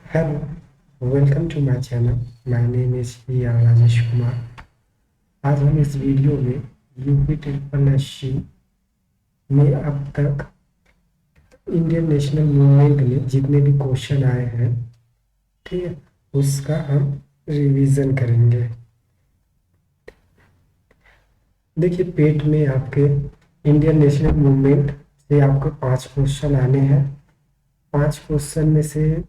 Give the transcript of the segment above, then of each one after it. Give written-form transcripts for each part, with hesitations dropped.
Hello, welcome to my channel. My name is Rajesh Kumar. आज हम इस वीडियो में यूपी ट्रिपल एससी में अब तक इंडियन नेशनल मूवमेंट में जितने भी क्वेश्चन आए हैं, ठीक है, उसका हम रिवीजन करेंगे। देखिए, पेट में आपके इंडियन नेशनल मूवमेंट से आपको 5 क्वेश्चन आने हैं। 5 क्वेश्चन में से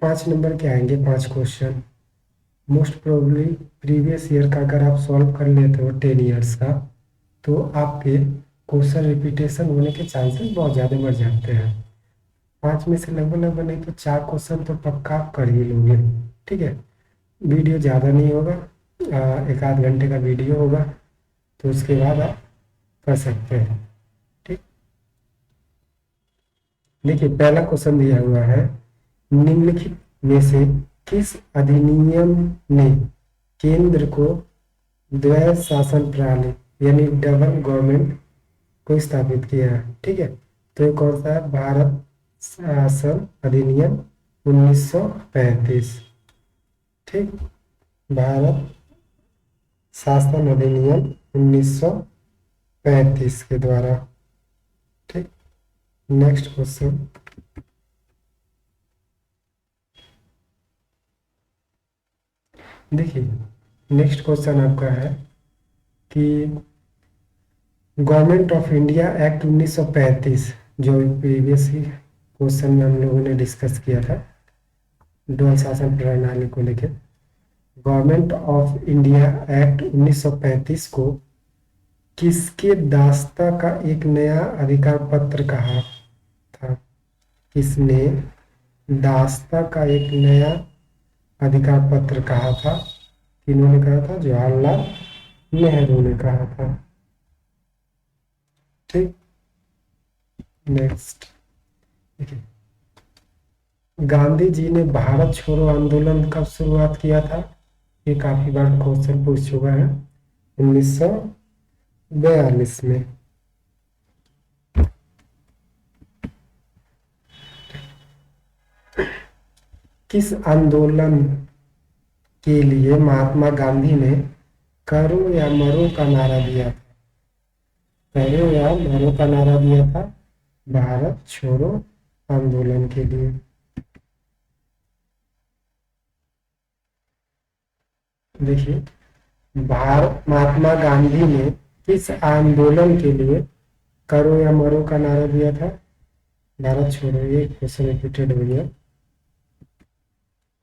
5 नंबर के आएंगे। 5 question most probably previous year का अगर आप सॉल्व कर लेते हो 10 ईयर्स का, तो आपके क्वेश्चन रिपीटेशन होने के चांसेस बहुत ज़्यादा बढ़ जाते हैं। 5 में से लगभग नहीं तो 4 क्वेश्चन तो पक्का आप कर ही लोगे। ठीक है, वीडियो ज़्यादा नहीं होगा, एक आध घंटे का वीडियो होगा, तो उसके बाद आप कर सकते हैं। ठीक, देखिए पहला क्वेश्चन दिया हुआ है, निम्नलिखित में से किस अधिनियम ने केंद्र को द्वैध शासन प्रणाली यानी डबल गवर्नमेंट को स्थापित किया है? ठीक है, तो ये कौन सा है? भारत शासन अधिनियम 1935। ठीक, भारत शासन अधिनियम 1935 के द्वारा। ठीक, नेक्स्ट क्वेश्चन। देखिए, नेक्स्ट क्वेश्चन आपका है कि गवर्नमेंट ऑफ इंडिया एक्ट 1935, जो प्रीवियस ही क्वेश्चन में हम लोगों ने डिस्कस किया था द्वैध शासन प्रणाली को लेकर। गवर्नमेंट ऑफ इंडिया एक्ट 1935 को किसके दास्ता का एक नया अधिकार पत्र कहा था? किसने दास्ता का एक नया अधिकार पत्र कहा था? किन्होंने कहा था? जवाहरलाल नेहरू ने कहा था। ठीक, नेक्स्ट। देखिए, गांधी जी ने भारत छोड़ो आंदोलन कब शुरुआत किया था? ये काफी बार क्वेश्चन पूछ चुका है। 1942 में। किस आंदोलन के लिए महात्मा गांधी ने करो या मरो का नारा दिया था? करो या मरो का नारा दिया था भारत छोड़ो आंदोलन के लिए। देखिए, भारत महात्मा गांधी ने किस आंदोलन के लिए करो या मरो का नारा दिया था? भारत छोड़ो। ये क्वेश्चन रिपीटेड हुई है।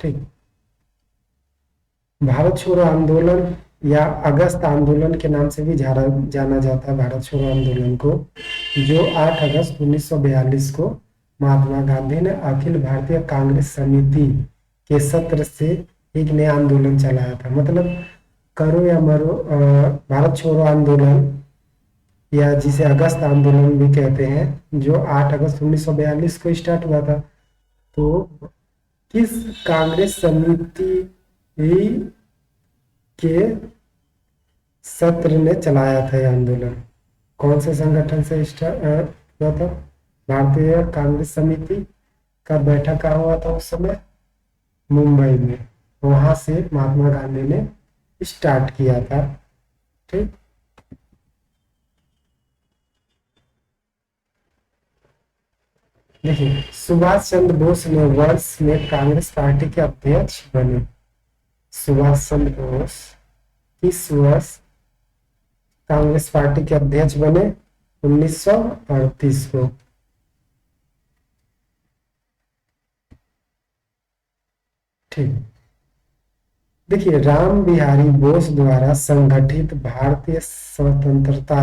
ठीक, भारत छोड़ो आंदोलन या अगस्त आंदोलन के नाम से भी जाना जाता है भारत छोड़ो आंदोलन को, जो 8 अगस्त 1942 को महात्मा गांधी ने अखिल भारतीय कांग्रेस समिति के सत्र से एक नया आंदोलन चलाया था। मतलब करो या मरो, भारत छोड़ो आंदोलन या जिसे अगस्त आंदोलन भी कहते हैं, जो 8 अगस्त 1942 को स्टार्ट हुआ था। तो किस कांग्रेस समिति के सत्र ने चलाया था यह आंदोलन? कौन से संगठन से स्टार्ट हुआ था? भारतीय कांग्रेस समिति का बैठक कहाँ हुआ था उस समय? मुंबई में। वहां से महात्मा गांधी ने स्टार्ट किया था। ठीक, देखिए, सुभाष चंद्र बोस ने वर्ष में कांग्रेस पार्टी के अध्यक्ष बने। सुभाष चंद्र बोस किस वर्ष कांग्रेस पार्टी के अध्यक्ष बने? 1938 को। ठीक, देखिए, राम बिहारी बोस द्वारा संगठित भारतीय स्वतंत्रता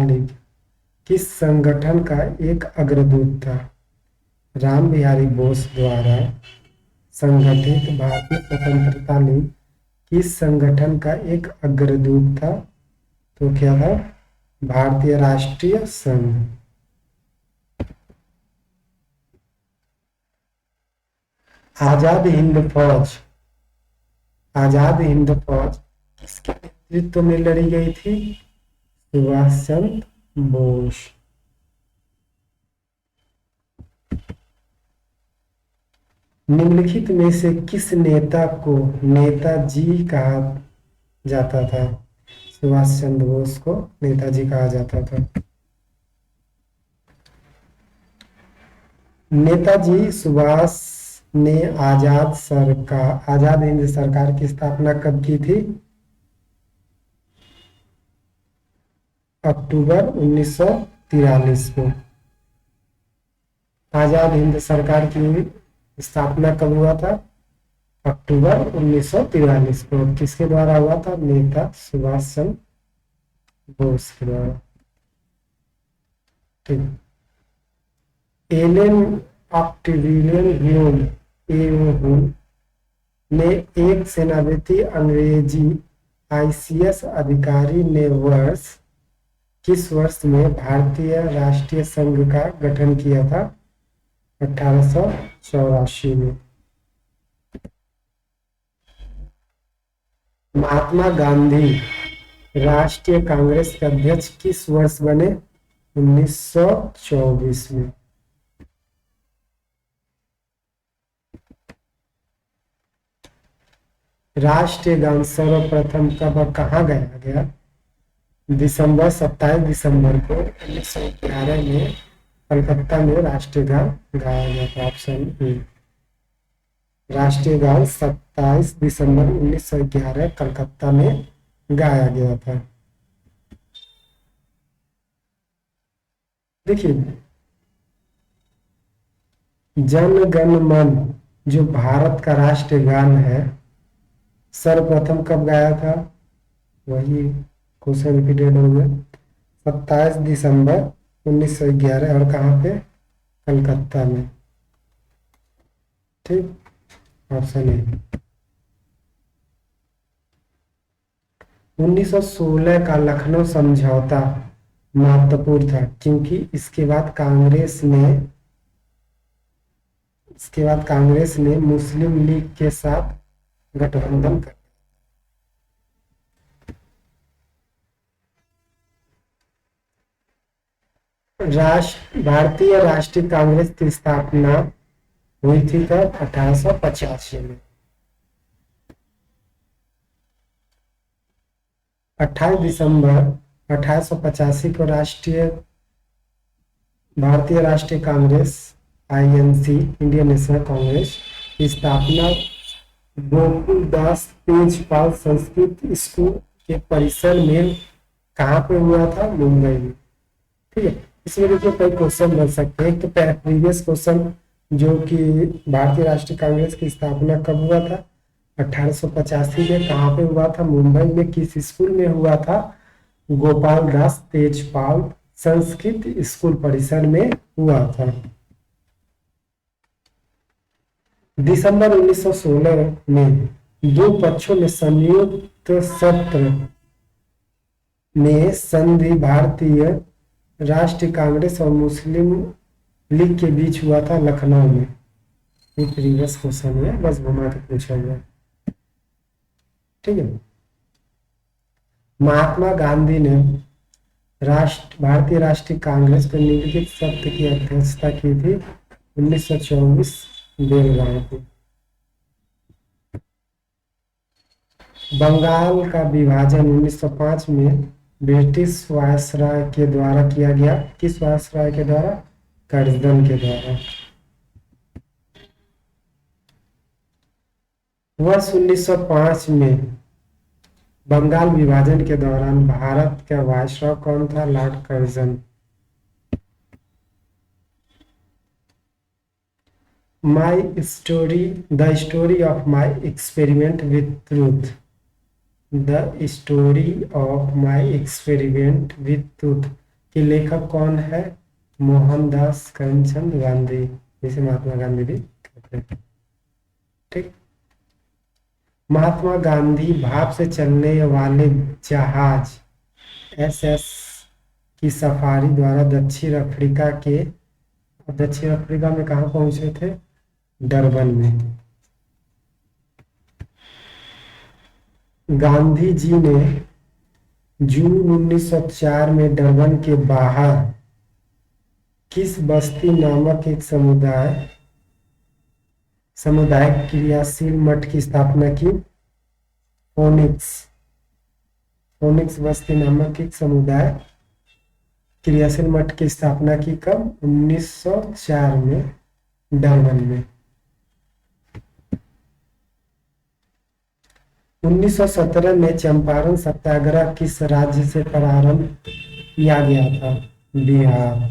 लीग किस संगठन का एक अग्रदूत था? राम बिहारी बोस द्वारा संगठित भारतीय स्वतंत्रता लीग किस संगठन का एक अग्रदूत था? तो क्या था? भारतीय राष्ट्रीय संघ। आजाद हिंद फौज, आजाद हिंद फौज किसके नेतृत्व में लड़ी गई थी? सुभाष चंद्र बोस। निम्नलिखित में से किस नेता को नेताजी कहा जाता था? सुभाष चंद्र बोस को नेताजी कहा जाता था। नेताजी सुभाष ने आजाद हिंद सरकार की स्थापना कब की थी? अक्टूबर 1943 को। आजाद हिंद सरकार की स्थापना कब हुआ था? अक्टूबर 1943 को। किसके द्वारा हुआ था? नेता सुभाष चंद्र बोस के द्वारा। ठीक। एलेन ऑक्टेवियन ह्यूम ने एक सेनापति अंग्रेजी आईसीएस अधिकारी ने किस वर्ष में भारतीय राष्ट्रीय संघ का गठन किया था? 1884 में। महात्मा गांधी राष्ट्रीय कांग्रेस के अध्यक्ष किस वर्ष बने? 1924 में। राष्ट्रीय गान सर्वप्रथम कब और कहाँ गाया गया? 27 दिसंबर को 1911 में कलकत्ता में राष्ट्रीय गान गाया गया था। Option A. राष्ट्रीय गान 27 दिसंबर 1911 कलकत्ता में गाया गया था। देखिए, जन गण मन जो भारत का राष्ट्रीय गान है सर्वप्रथम कब गाया था? वही क्वेश्चन रिपीटेड हो गया। 27 दिसंबर 1911 और कहाँ पे? कलकत्ता में। ठीक, ऑप्शन ए। 1916 का लखनऊ समझौता महत्वपूर्ण था क्योंकि इसके बाद कांग्रेस ने मुस्लिम लीग के साथ गठबंधन कर। भारतीय राष्ट्रीय कांग्रेस की स्थापना हुई थी कब? 1885 में। 28 दिसंबर 1885 को भारतीय राष्ट्रीय Congress INC Indian national Congress की स्थापना गोकुलदास तेजपाल संस्कृत स्कूल के परिसर में कहाँ पे हुआ था? मुंबई में। ठीक है, इसमें देखिए कई क्वेश्चन बन सकते हैं। एक तो प्रीवियस क्वेश्चन जो कि भारतीय राष्ट्रीय कांग्रेस की स्थापना कब हुआ था? 1885 में। कहाँ पे हुआ था? मुंबई में। किस स्कूल में हुआ था? गोपाल दास तेजपाल संस्कृत स्कूल परिसर में हुआ था। दिसंबर 1916 में दो पक्षों में संयुक्त सत्र में संधि भारतीय राष्ट्रीय कांग्रेस और मुस्लिम लीग के बीच हुआ था लखनऊ में। ये प्रीवियस क्वेश्चन है, बस घुमा के पूछा गया। ठीक है। महात्मा गांधी ने भारतीय राष्ट्रीय कांग्रेस को निम्नलिखित सत्र की अध्यक्षता की थी 1924 बेलगांव को। बंगाल का विभाजन 1905 में ब्रिटिश वायसराय के द्वारा किया गया। किस वायसराय के द्वारा? कर्जन के द्वारा। वर्ष 1905 में बंगाल विभाजन के दौरान भारत का वायसराय कौन था? Lord Curzon. The story of my experiment with truth. The story of my experiment with truth के लेखक कौन है? मोहनदास करमचंद गांधी, जिसे महात्मा गांधी भी कहते हैं। ठीक। महात्मा गांधी भाप से चलने वाले जहाज एसएस की सफारी द्वारा दक्षिण अफ्रीका में कहाँ पहुंचे थे? डरबन में। गांधी जी ने जून 1904 में डरबन के बाहर किस बस्ती नामक एक समुदाय सामुदायिक क्रियाशील मठ की स्थापना की? फोनिक्स फोनिक्स बस्ती नामक एक समुदाय क्रियाशील मठ की स्थापना की कब? 1904 में, डर्बन में। 1917 में चंपारण सत्याग्रह किस राज्य से प्रारंभ किया गया था? बिहार।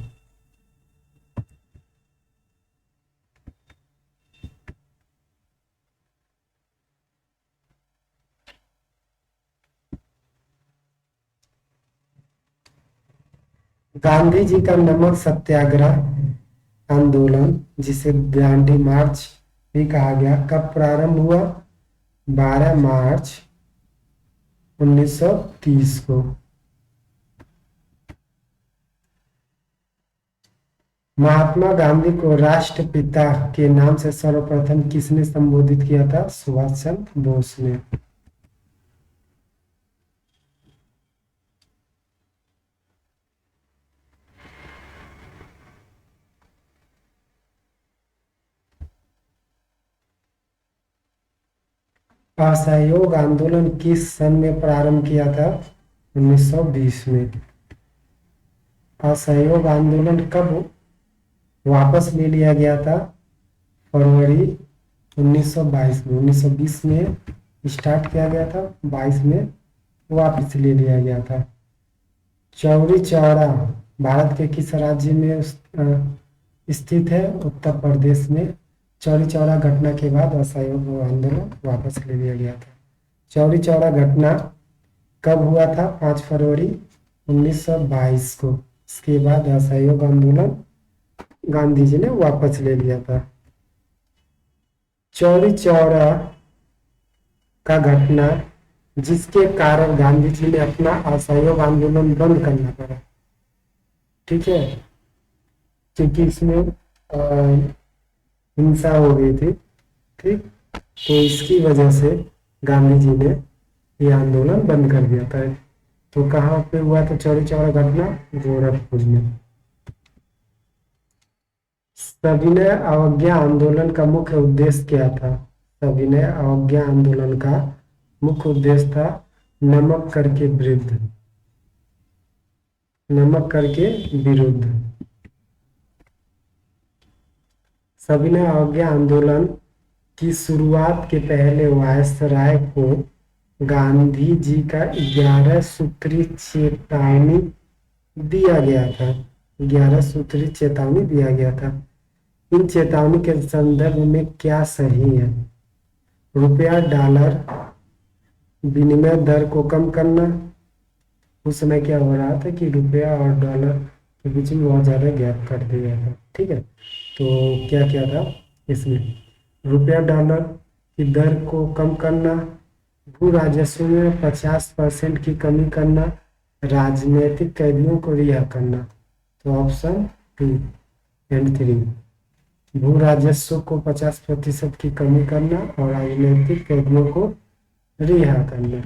गांधी जी का नमक सत्याग्रह आंदोलन, जिसे दांडी मार्च भी कहा गया, कब प्रारंभ हुआ? 12 मार्च 1930 को। महात्मा गांधी को राष्ट्रपिता के नाम से सर्वप्रथम किसने संबोधित किया था? सुभाष चंद्र बोस ने। असहयोग आंदोलन किस सन में प्रारंभ किया था? 1920 में। असहयोग आंदोलन कब वापस ले लिया गया था? फरवरी 1922 में। 1920 में स्टार्ट किया गया था, 22 में वापस ले लिया गया था। चौरी चौरा भारत के किस राज्य में स्थित है? उत्तर प्रदेश में। चौरी चौरा घटना के बाद असहयोग आंदोलन वापस ले लिया गया था। चौरी चौरा घटना कब हुआ था? 5 फरवरी 1922 को। इसके बाद असहयोग आंदोलन गांधी जी ने वापस ले लिया था। चौरी चौरा का घटना जिसके कारण गांधी जी ने अपना असहयोग आंदोलन बंद करना पड़ा, ठीक है, क्योंकि इसमें हिंसा हो गई थी, ठीक, तो इसकी वजह से गांधी जी ने ये आंदोलन बंद कर दिया था। तो कहाँ पे हुआ था चौरी चौरा घटना? गोरखपुर में। सविनय अवज्ञा आंदोलन का मुख्य उद्देश्य क्या था? सविनय अवज्ञा आंदोलन का मुख्य उद्देश्य था नमक कर के विरुद्ध। नमक कर के विरुद्ध। सविनय अवज्ञा आंदोलन की शुरुआत के पहले वायसराय को गांधी जी का 11 सूत्री चेतावनी दिया गया था। 11 सूत्री चेतावनी दिया गया था। इन चेतावनी के संदर्भ में क्या सही है? रुपया डॉलर विनिमय दर को कम करना। उस समय क्या हो रहा था कि रुपया और डॉलर के बीच में बहुत ज़्यादा गैप कर दिया था, ठीक है। तो क्या क्या था इसमें? रुपया डॉलर की दर को कम करना, भू राजस्व में 50% की कमी करना, राजनीतिक कैदियों को रिहा करना। तो ऑप्शन 2 एंड 3, भू राजस्व को 50% की कमी करना और राजनीतिक कैदियों को रिहा करना।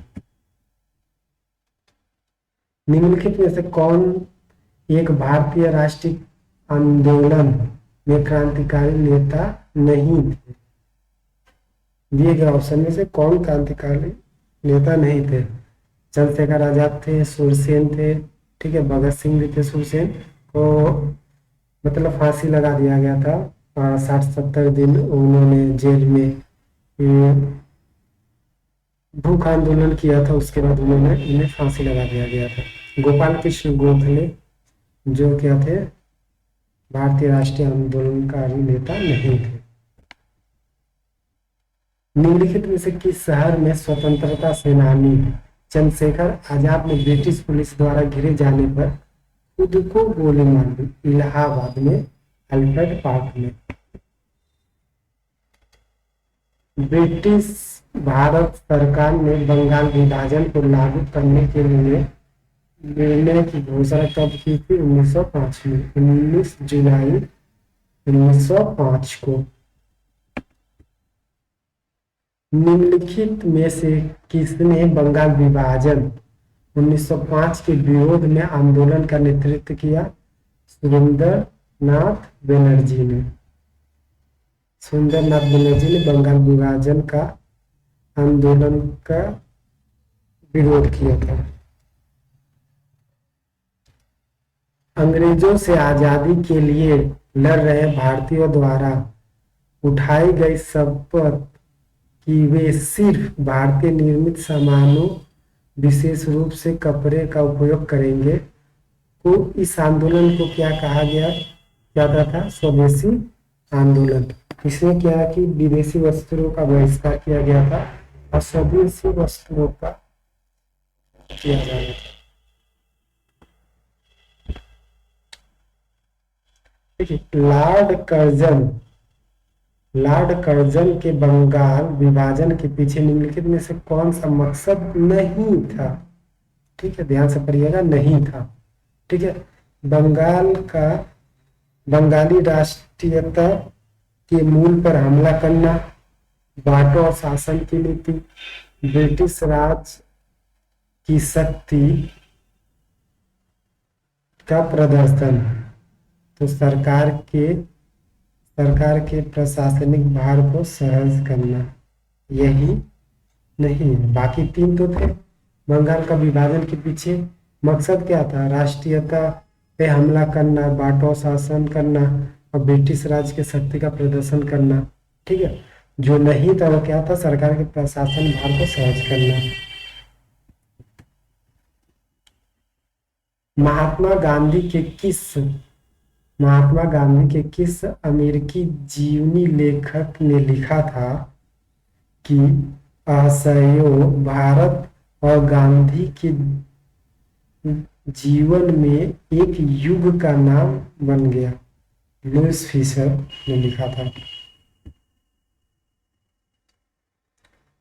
निम्नलिखित में से कौन एक भारतीय राष्ट्रीय आंदोलन में क्रांतिकारी नेता नहीं थे? दिए गए ऑप्शन में से कौन क्रांतिकारी नेता नहीं थे? चंद्रशेखर आजाद थे, सूरसेन थे, ठीक है, भगत सिंह भी थे। सूरसेन को मतलब फांसी लगा दिया गया था, 60-70 दिन उन्होंने जेल में भूख आंदोलन किया था। उसके बाद उन्हें फांसी लगा दिया गया था। गोपाल कृष्ण गोखले जो क्या थे? भारतीय राष्ट्रीय आंदोलनकारी नेता नहीं थे। निम्नलिखित में से किस शहर में स्वतंत्रता सेनानी चंद्रशेखर आजाद ने ब्रिटिश पुलिस द्वारा घिरे जाने पर खुद को गोली मार दी? इलाहाबाद में, अल्फ्रेड पार्क में। ब्रिटिश भारत सरकार ने बंगाल विभाजन को लागू करने के लिए निर्णय की घोषणा कब की थी? 1905 में, 19 जुलाई 1905 को। निम्नलिखित में से किसने बंगाल विभाजन 1905 के विरोध में आंदोलन का नेतृत्व किया? सुरेंद्र नाथ बनर्जी ने। सुंदरनाथ बनर्जी ने बंगाल विभाजन का आंदोलन का विरोध किया था। अंग्रेजों से आजादी के लिए लड़ रहे भारतीयों द्वारा उठाई गई शपथ कि वे सिर्फ भारतीय निर्मित सामानों, विशेष रूप से कपड़े का उपयोग करेंगे, को इस आंदोलन को क्या कहा गया जाता था? स्वदेशी आंदोलन। इसमें क्या है कि विदेशी वस्त्रों का बहिष्कार किया गया था और स्वदेशी वस्त्रों का किया जा रहा था। देखिए, लॉर्ड कर्जन के बंगाल विभाजन के पीछे निम्नलिखित में से कौन सा मकसद नहीं था? ठीक है, ध्यान से पढ़िएगा, नहीं था। ठीक है, बंगाली राष्ट्रीयता के मूल पर हमला करना, बांटो और शासन की नीति, ब्रिटिश राज की शक्ति का प्रदर्शन, तो सरकार के प्रशासनिक भार को सहज करना, यही नहीं है। बाकी तीन तो थे। बंगाल का विभाजन के पीछे मकसद क्या था? राष्ट्रीयता पे हमला करना, बांटो शासन करना और ब्रिटिश राज की शक्ति का प्रदर्शन करना। ठीक है, जो नहीं था वो क्या था? सरकार के प्रशासन भार को सहज करना। महात्मा गांधी के किस अमेरिकी जीवनी लेखक ने लिखा था कि असहयोग भारत और गांधी के जीवन में एक युग का नाम बन गया? लुईस फिशर ने लिखा था।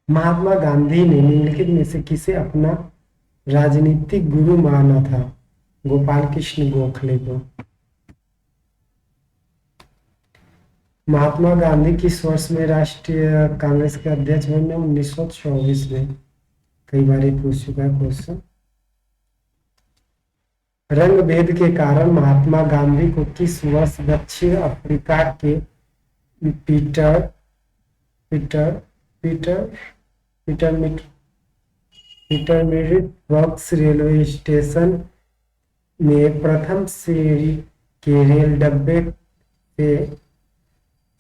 महात्मा गांधी ने निम्नलिखित में से किसे अपना राजनीतिक गुरु माना था? गोपाल कृष्ण गोखले को। महात्मा गांधी किस वर्ष में राष्ट्रीय कांग्रेस के अध्यक्ष बने? 1924 में। कई बार ये पूछ चुका है क्वेश्चन। रंग भेद के कारण महात्मा गांधी को किस वर्ष दक्षिण अफ्रीका के पीटरमारिट्ज रेलवे स्टेशन में प्रथम श्रेणी के रेल डब्बे से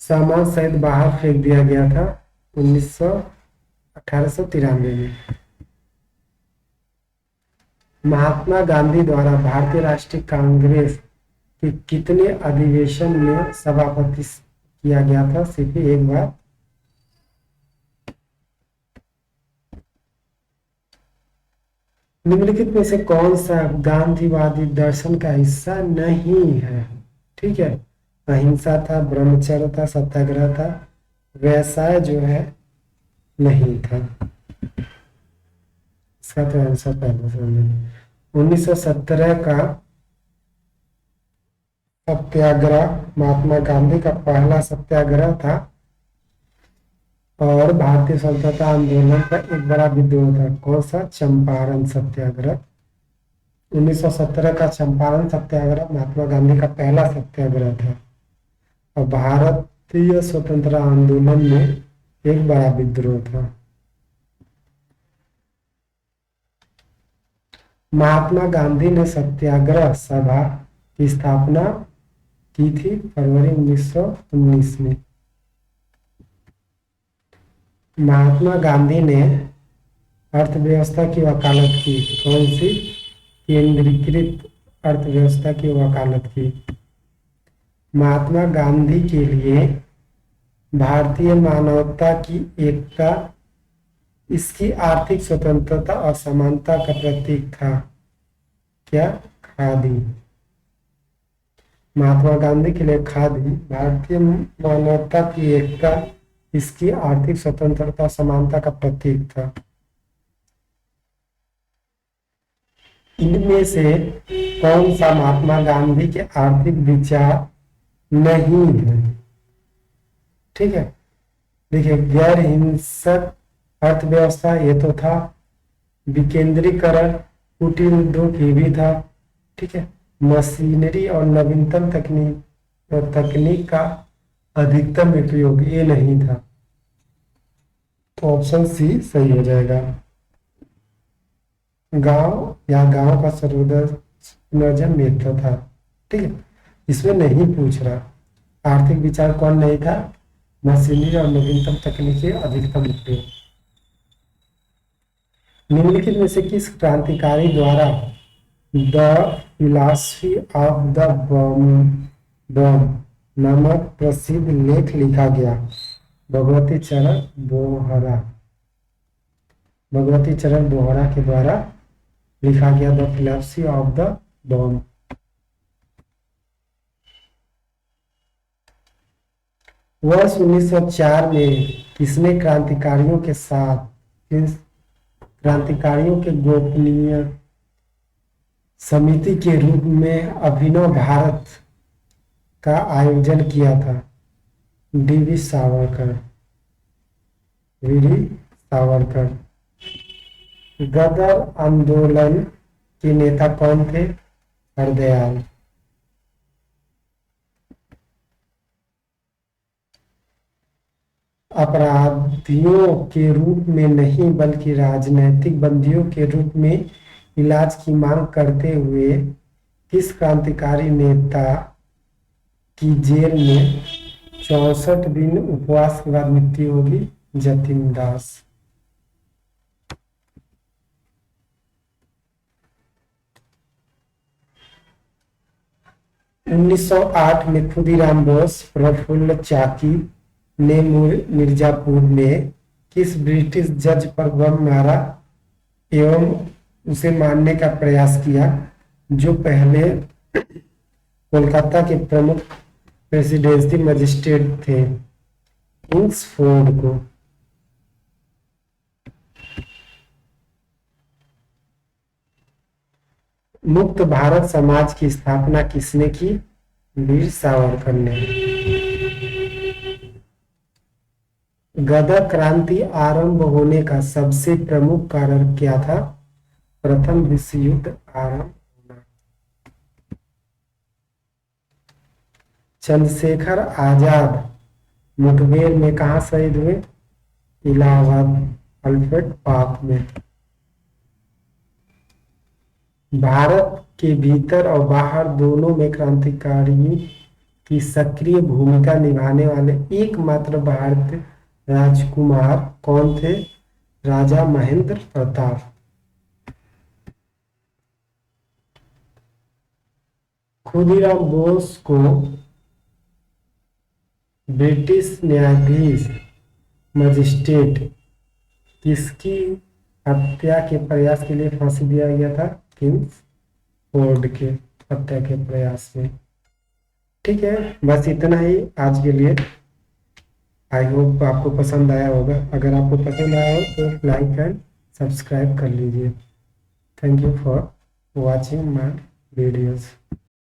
सामान सहित बाहर फेंक दिया गया था? 1893 में। महात्मा गांधी द्वारा भारतीय राष्ट्रीय कांग्रेस के कितने अधिवेशन में सभापति किया गया था? सिर्फ एक बार। निम्नलिखित में से कौन सा गांधीवादी दर्शन का हिस्सा नहीं है? ठीक है, अहिंसा था, ब्रह्मचर्य था, सत्याग्रह था, व्यवसाय जो है नहीं था। इसका तो आंसर पहले समझ। 1917 का सत्याग्रह महात्मा गांधी का पहला सत्याग्रह था और भारतीय स्वतंत्रता आंदोलन का एक बड़ा विद्रोह था। कौन सा? चंपारण सत्याग्रह। 1917 का चंपारण सत्याग्रह महात्मा गांधी का पहला सत्याग्रह था और भारतीय स्वतंत्रता आंदोलन में एक बड़ा विद्रोह था। महात्मा गांधी ने सत्याग्रह सभा की स्थापना की थी फरवरी 1919 में। महात्मा गांधी ने अर्थव्यवस्था की वकालत की। कौन सी? केंद्रीकृत अर्थव्यवस्था की वकालत की। महात्मा गांधी के लिए भारतीय मानवता की एकता इसकी आर्थिक स्वतंत्रता और समानता का प्रतीक था। क्या? खादी। महात्मा गांधी के लिए खादी भारतीय मानवता की एकता इसकी आर्थिक स्वतंत्रता समानता का प्रतीक था। इनमें से कौन सा महात्मा गांधी के आर्थिक विचार नहीं है? ठीक है, देखिए, गैर हिंसक अर्थव्यवस्था ये तो था, विकेंद्रीकरण, कुटीर उद्योग ये भी था। ठीक है, मशीनरी और नवीनतम तकनीक का अधिकतम उपयोग, ये नहीं था। तो ऑप्शन सी सही हो जाएगा। गांव या गांव का सर्वोदय पुनर्जन्म मित्र था। ठीक है, इसमें नहीं पूछ रहा। आर्थिक विचार कौन नहीं था? मशीनरी और नवीनतम तकनीकी अधिकतम उपयोग। निम्नलिखित में से किस क्रांतिकारी द्वारा द फिलॉसफी ऑफ द बम नामक प्रसिद्ध लेख लिखा गया? भगवती चरण बोहरा। भगवती चरण बोहरा के द्वारा लिखा गया द फिलॉसफी ऑफ द बम। वर्ष 1904 में किसने क्रांतिकारियों के साथ क्रांतिकारियों के गोपनीय समिति के रूप में अभिनव भारत का आयोजन किया था? डी.वी. सावरकर। वी.डी. सावरकर। गदर आंदोलन के नेता कौन थे? हरदयाल। अपराधियों के रूप में नहीं बल्कि राजनैतिक बंदियों के रूप में इलाज की मांग करते हुए किस क्रांतिकारी नेता की जेल में 64 दिन उपवास के बाद मृत्यु होगी? जतिन दास। उन्नीस सौ आठ में खुदीराम बोस प्रफुल्ल चाकी ने मिर्जापुर में किस ब्रिटिश जज पर बम मारा एवं उसे मारने का प्रयास किया, जो पहले कोलकाता के प्रमुख प्रेसिडेंसी मजिस्ट्रेट थे? किंग्सफोर्ड को। मुक्त भारत समाज की स्थापना किसने की? वीर सावरकर ने। गदर क्रांति आरंभ होने का सबसे प्रमुख कारण क्या था? प्रथम विश्व युद्ध आरंभ होना। चंद्रशेखर आजाद मुठभेड़ में कहा शहीद हुए? इलाहाबाद अल्फ्रेड पार्क में। भारत के भीतर और बाहर दोनों में क्रांतिकारी की सक्रिय भूमिका निभाने वाले एकमात्र भारतीय राजकुमार कौन थे? राजा महेंद्र प्रताप। खुदीराम बोस को ब्रिटिश न्यायाधीश मजिस्ट्रेट किसकी हत्या के प्रयास के लिए फांसी दिया गया था? किंग्सफोर्ड के हत्या के प्रयास में। ठीक है, बस इतना ही आज के लिए। आई होप आपको पसंद आया होगा। अगर आपको पसंद आया हो तो लाइक एंड सब्सक्राइब कर लीजिए। Thank you for watching my videos.